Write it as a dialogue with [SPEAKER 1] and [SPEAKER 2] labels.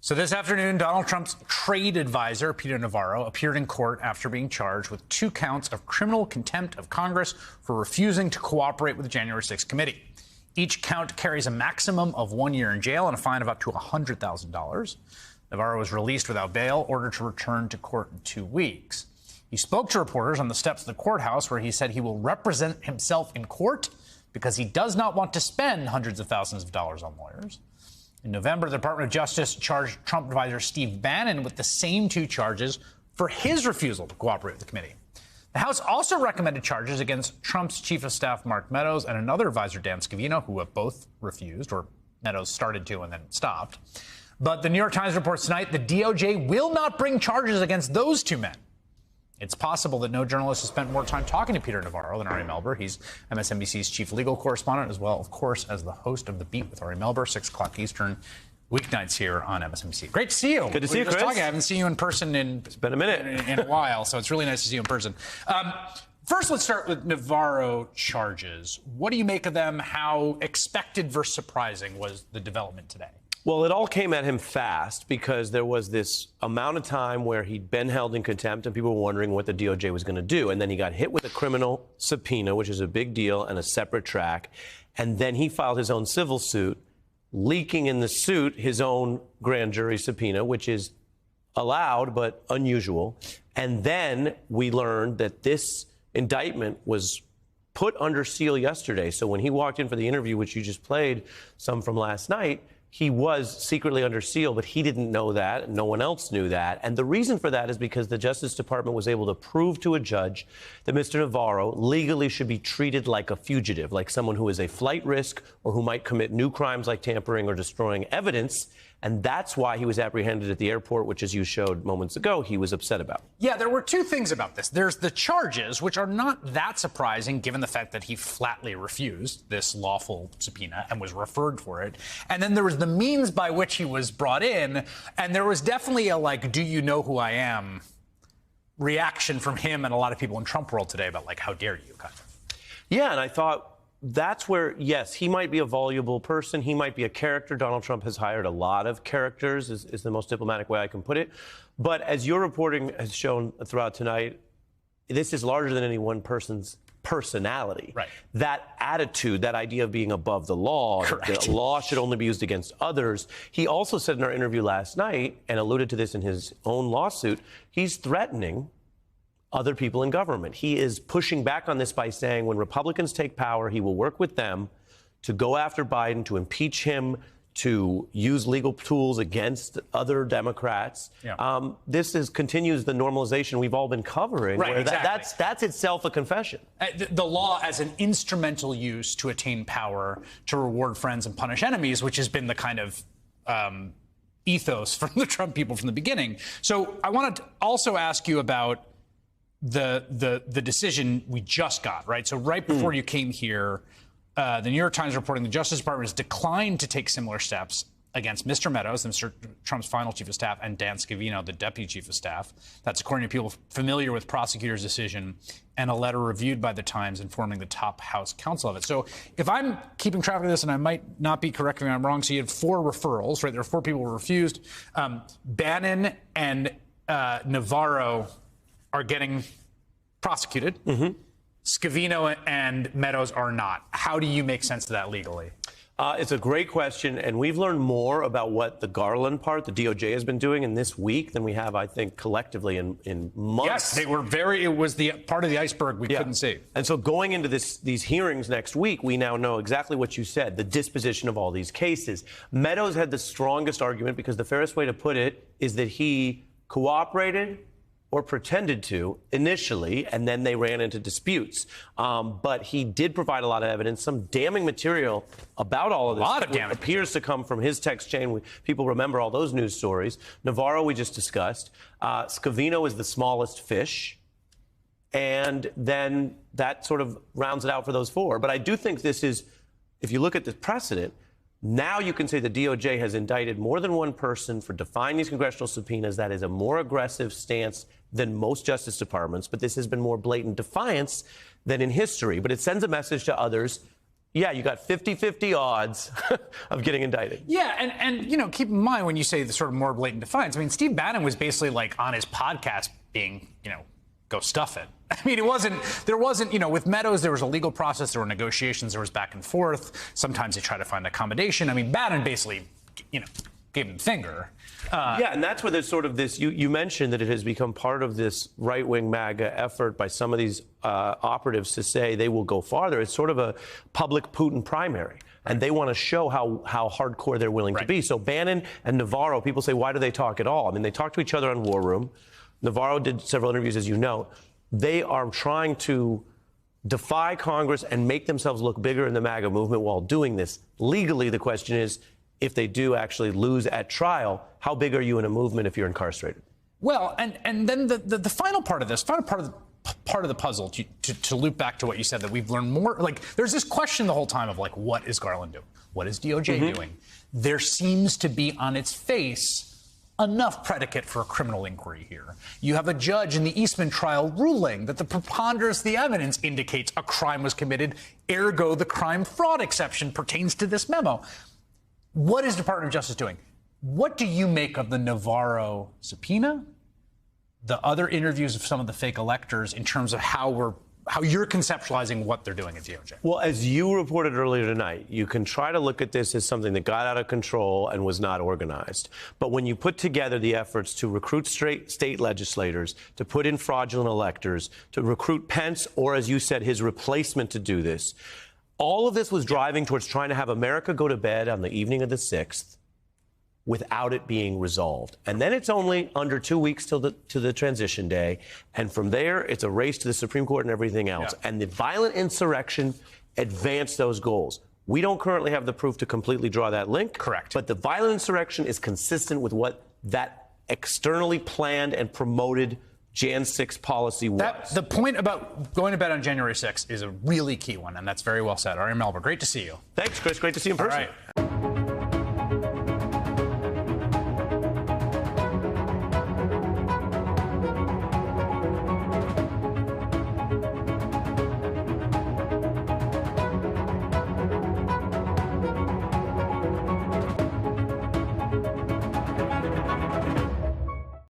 [SPEAKER 1] So this afternoon, Donald Trump's trade advisor, Peter Navarro, appeared in court after being charged with 2 counts of criminal contempt of Congress for refusing to cooperate with the January 6th committee. Each count carries a maximum of 1 year in jail and a fine of up to $100,000. Navarro was released without bail, ordered to return to court in 2 weeks. He spoke to reporters on the steps of the courthouse where he said he will represent himself in court because he does not want to spend hundreds of thousands of dollars on lawyers. In November, the Department of Justice charged Trump advisor Steve Bannon with the same 2 charges for his refusal to cooperate with the committee. The House also recommended charges against Trump's chief of staff, Mark Meadows, and another advisor, Dan Scavino, who have both refused, or Meadows started to and then stopped. But the New York Times reports tonight the DOJ will not bring charges against those 2 men. It's possible that no journalist has spent more time talking to Peter Navarro than Ari Melber. He's MSNBC's chief legal correspondent, as well, of course, as the host of The Beat with Ari Melber, 6 o'clock Eastern, weeknights here on MSNBC. Great to see you.
[SPEAKER 2] Good to see you, Chris.
[SPEAKER 1] I haven't seen you in person
[SPEAKER 2] it's been a minute.
[SPEAKER 1] in a while, so it's really nice to see you in person. First, let's start with Navarro charges. What do you make of them? How expected versus surprising was the development today?
[SPEAKER 2] Well, it all came at him fast because there was this amount of time where he'd been held in contempt and people were wondering what the DOJ was going to do. And then he got hit with a criminal subpoena, which is a big deal, and a separate track. And then he filed his own civil suit, leaking in the suit his own grand jury subpoena, which is allowed but unusual. And then we learned that this indictment was put under seal yesterday. So when he walked in for the interview, which you just played some from last night, he was secretly under seal, but he didn't know that. No one else knew that. And the reason for that is because the Justice Department was able to prove to a judge that Mr. Navarro legally should be treated like a fugitive, like someone who is a flight risk or who might commit new crimes like tampering or destroying evidence. And that's why he was apprehended at the airport, which, as you showed moments ago, he was upset about.
[SPEAKER 1] Yeah, there were 2 things about this. There's the charges, which are not that surprising, given the fact that he flatly refused this lawful subpoena and was referred for it. And then there was the means by which he was brought in. And there was definitely a, like, do you know who I am reaction from him and a lot of people in Trump world today about, like, how dare you, kind of.
[SPEAKER 2] Yeah, and I thought that's where, yes, he might be a voluble person. He might be a character. Donald Trump has hired a lot of characters, is the most diplomatic way I can put it. But as your reporting has shown throughout tonight, this is larger than any one person's personality.
[SPEAKER 1] Right.
[SPEAKER 2] That attitude, that idea of being above the law,
[SPEAKER 1] Correct.
[SPEAKER 2] the law should only be used against others. He also said in our interview last night, and alluded to this in his own lawsuit, he's threatening other people in government. He is pushing back on this by saying when Republicans take power, he will work with them to go after Biden, to impeach him, to use legal tools against other Democrats.
[SPEAKER 1] Yeah.
[SPEAKER 2] This continues the normalization we've all been covering.
[SPEAKER 1] Right,
[SPEAKER 2] where
[SPEAKER 1] exactly.
[SPEAKER 2] that's itself a confession.
[SPEAKER 1] The law as an instrumental use to attain power, to reward friends and punish enemies, which has been the kind of ethos from the Trump people from the beginning. So I wanted to also ask you about the decision we just got, right? So right before you came here, the New York Times reporting the Justice Department has declined to take similar steps against Mr. Meadows, Mr. Trump's final chief of staff, and Dan Scavino, the deputy chief of staff. That's according to people familiar with prosecutors' decision and a letter reviewed by the Times informing the top House counsel of it. So if I'm keeping track of this, and I might not be correcting me if I'm wrong, so you had 4 referrals, right? There are 4 people who were refused. Bannon and Navarro are getting prosecuted. Scavino and Meadows are not. How do you make sense of that legally?
[SPEAKER 2] It's a great question, and we've learned more about what the Garland part, the DOJ, has been doing in this week than we have, I think, collectively in months.
[SPEAKER 1] Yes, they were it was the part of the iceberg we couldn't see.
[SPEAKER 2] And so going into these hearings next week, we now know exactly what you said, the disposition of all these cases. Meadows had the strongest argument because the fairest way to put it is that he cooperated or pretended to initially, and then they ran into disputes. But he did provide a lot of evidence, some damning material about all of this.
[SPEAKER 1] A lot of damning
[SPEAKER 2] appears to come from his text chain. People remember all those news stories. Navarro, we just discussed. Scavino is the smallest fish. And then that sort of rounds it out for those 4. But I do think this is, if you look at the precedent, now you can say the DOJ has indicted more than one person for defying these congressional subpoenas. That is a more aggressive stance than most Justice Departments, but this has been more blatant defiance than in history. But it sends a message to others. yeah, you got 50-50 odds of getting indicted.
[SPEAKER 1] Yeah, and you know, keep in mind when you say the sort of more blatant defiance, I mean, Steve Bannon was basically like on his podcast being, you know, go stuff it. I mean, there wasn't, you know, with Meadows, there was a legal process, there were negotiations, there was back and forth. Sometimes they try to find accommodation. I mean, Bannon basically, you know, gave him the finger.
[SPEAKER 2] Yeah, and that's where there's sort of this, you mentioned that it has become part of this right-wing MAGA effort by some of these operatives to say they will go farther. It's sort of a public Putin primary. And they want to show how hardcore they're willing to be. So Bannon and Navarro, people say, why do they talk at all? I mean, they talk to each other on War Room. Navarro did several interviews, as you know. They are trying to defy Congress and make themselves look bigger in the MAGA movement while doing this. Legally, the question is, if they do actually lose at trial, how big are you in a movement if you're incarcerated?
[SPEAKER 1] Well, and then the final part of this, part of the puzzle, to loop back to what you said, that we've learned more, like, there's this question the whole time of, like, what is Garland doing? What is DOJ doing? There seems to be on its face enough predicate for a criminal inquiry here. You have a judge in the Eastman trial ruling that the preponderance of the evidence indicates a crime was committed, ergo the crime fraud exception pertains to this memo. What is the Department of Justice doing? What do you make of the Navarro subpoena, the other interviews of some of the fake electors, in terms of how you're conceptualizing what they're doing at DOJ?
[SPEAKER 2] Well, as you reported earlier tonight, you can try to look at this as something that got out of control and was not organized. But when you put together the efforts to recruit state legislators, to put in fraudulent electors, to recruit Pence, or as you said, his replacement to do this, all of this was driving towards trying to have America go to bed on the evening of the 6th without it being resolved. And then it's only under 2 weeks to the transition day. And from there, it's a race to the Supreme Court and everything else. Yeah. And the violent insurrection advanced those goals. We don't currently have the proof to completely draw that link.
[SPEAKER 1] Correct.
[SPEAKER 2] But the violent insurrection is consistent with what that externally planned and promoted Jan 6 policy was.
[SPEAKER 1] The point about going to bed on January 6th is a really key one, and that's very well said. Ari Melber, great to see you.
[SPEAKER 2] Thanks, Chris. Great to see you in person.
[SPEAKER 1] All right.